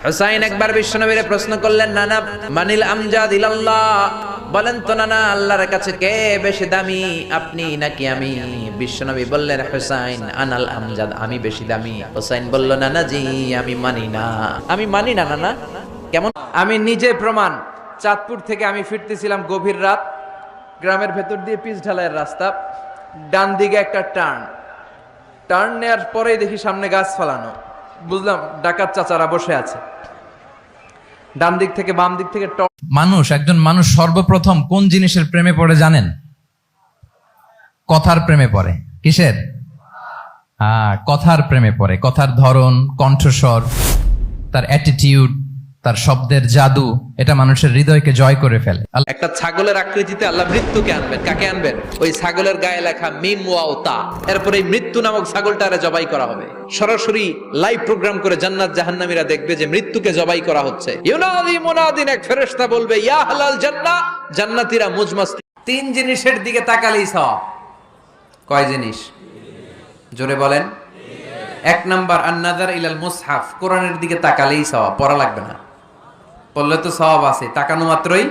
হুসাইন একবার বিশ্বনবীরে প্রশ্ন করলেন, নানা মানিল আমজাদ ইলাল্লাহ, বলেন তো নানা আল্লাহর কাছে কে বেশি দামি, আপনি নাকি আমি? বিশ্বনবী বললেন, হুসাইন আনাল আমজাদ, আমি বেশি দামি। হুসাইন বলল, নানা জি আমি মানি না, আমি মানি না নানা। কেমন? আমি নিজে প্রমাণ। চাঁদপুর থেকে আমি ফিরতেছিলাম গভীর রাত, গ্রামের ভেতর দিয়ে পিচ ঢালাইয়ের রাস্তা, ডান দিকে একটা টার্ন নেওয়ার পরেই দেখি সামনে গাছ ফালানো। বুঝলাম ডাকাত চাচারা বসে আছে। ডান দিক থেকে বাম দিক থেকে একজন মানুষ সর্বপ্রথম কোন জিনিসের প্রেমে পড়ে জানেন? কথার প্রেমে পড়ে। কিসের? কথার প্রেমে পড়ে। কথার ধরন, কণ্ঠস্বর, তার অ্যাটিটিউড, তার শব্দের জাদু, এটা মানুষের হৃদয়কে জয় করে ফেলে। একটা ছাগলের আকৃতিতে আল্লাহ মৃত্যুকে আনবেন। কাকে আনবেন? ওই ছাগলের গায়ে লেখা মিম ওয়াও তা। এরপরে এই মৃত্যু নামক ছাগলটারে জবাই করা হবে। সরাসরি লাইভ প্রোগ্রাম করে জান্নাত জাহান্নামীরা দেখবে যে মৃত্যুকে জবাই করা হচ্ছে। ইউনাদি মুনাদিন, এক ফেরেশতা বলবে, ইয়া আহলাল জান্নাহ, জান্নাতীরা মুজমাস্তি। তিন জিনিসের দিকে তাকালেই সওয়াব। কয় জিনিস? জোরে বলেন। এক নাম্বার আন-নাযার ইলাল মুসহাফ, কোরআনের দিকে তাকালেই সওয়াব, পড়া লাগবে না, পড়লে তো সওয়াব আছে, তাকানো মাত্রই।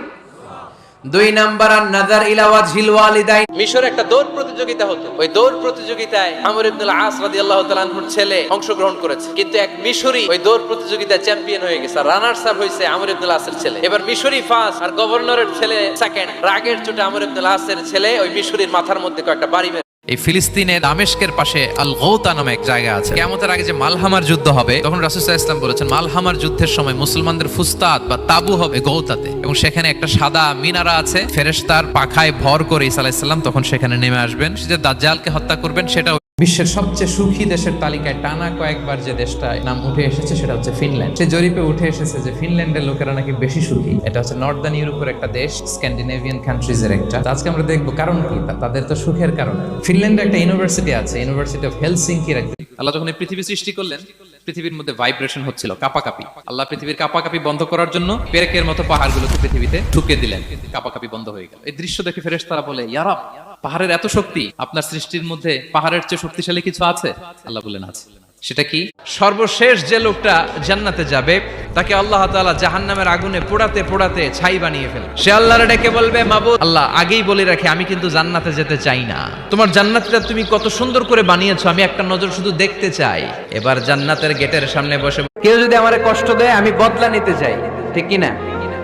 দুই নাম্বার আন-নাযার ইলা ওয়াজহিল ওয়ালিদাইন। মিশরে একটা দৌড় প্রতিযোগিতা হতো, ওই দৌড় প্রতিযোগিতায় আমর ইবনুল আস রাদিয়াল্লাহু তাআলা আনহুর ছেলে অংশগ্রহণ করেছে, কিন্তু এক মিশরি ওই দৌড় প্রতিযোগিতায় চ্যাম্পিয়ন হয়ে গেছে। রানার্স আপ হয়েছে আমর ইবনুল আসের ছেলে। এবার মিশরি ফার্স্ট আর গভর্নরের ছেলে সেকেন্ড। রাগের চোটে আমর ইবনুল আসের ছেলে ওই মিশরির মাথার মধ্যে কয়েকটা বাড়ি। এই ফিলিস্তিনের দামেস্কের পাশে আল গৌতা নামে এক জায়গা আছে। কিয়ামতের আগে যে মালহামার যুদ্ধ হবে, তখন রাসূল সাল্লাল্লাহু আলাইহি ওয়াসাল্লাম বলেছেন মালহামার যুদ্ধের সময় মুসলমানদের ফুস্তাদ বা তাবু হবে গৌতাতে, এবং সেখানে একটা সাদা মিনারা আছে। ফেরেশতার পাখায় ভর করে ঈসা আলাইহিস সালাম তখন সেখানে নেমে আসবেন, সে যে দাজ্জালকে হত্যা করবেন। সেটা বিশ্বের সবচেয়ে সুখী দেশের তালিকায় টানা কয়েকবার যে দেশটায় নাম উঠে এসেছে সেটা হচ্ছে ফিনল্যান্ড। সে জরিপে উঠে এসেছে যে ফিনল্যান্ডের লোকেরা নাকি বেশি সুখী। এটা হচ্ছে নর্দার্ন ইউরোপের একটা দেশ, স্ক্যান্ডিনেভিয়ান কান্ট্রিজের একটা। আজকে আমরা দেখবো কারণ কি, তাদের তো সুখের কারণ। ফিনল্যান্ডে একটা ইউনিভার্সিটি আছে, ইউনিভার্সিটি অফ হেলসিঙ্কির। আল্লাহ যখন এই পৃথিবী সৃষ্টি করলেন, পৃথিবীর মধ্যে ভাইব্রেশন হচ্ছিল, কাঁপাকাঁপি। আল্লাহ পৃথিবীর কাঁপাকাঁপি বন্ধ করার জন্য পেরেকের মতো পাহাড়গুলোকে পৃথিবীতে ঠুকে দিলেন, কাঁপাকাঁপি বন্ধ হয়ে গেল। এই দৃশ্য দেখে ফেরেশতারা বলে, ইয়া রাব, পাহাড়ের এত শক্তি, আপনার সৃষ্টির মধ্যে পাহাড়ের চেয়ে শক্তিশালী কিছু আছে? আল্লাহ বলেন আছে। সেটা কি? সর্বশেষ যে লোকটা জান্নাতে যাবে তাকে আল্লাহ তাআলা জাহান্নামের আগুনে পোড়াতে পোড়াতে ছাই বানিয়ে ফেলবে। সে আল্লাহরে ডেকে বলবে, মাবুদ, আল্লাহ আগেই বলে রাখি আমি কিন্তু জান্নাতে যেতে চাই না। তোমার জান্নাতটা তুমি কত সুন্দর করে বানিয়েছো, আমি একটা নজর শুধু দেখতে চাই। এবার জান্নাতের গেটের সামনে বসে, কেউ যদি আমারে কষ্ট দেয় আমি বদলা নিতে চাই, ঠিক কি না?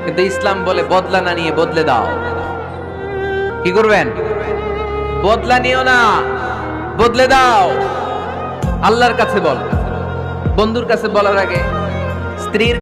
কিন্তু ইসলাম বলে বদলা না নিয়ে বদলে দাও। কি করবেন? বদলা নিও না, বদলে দাও। আল্লাহর কাছে বল, বন্ধুর কাছে বলার আগে স্ত্রীর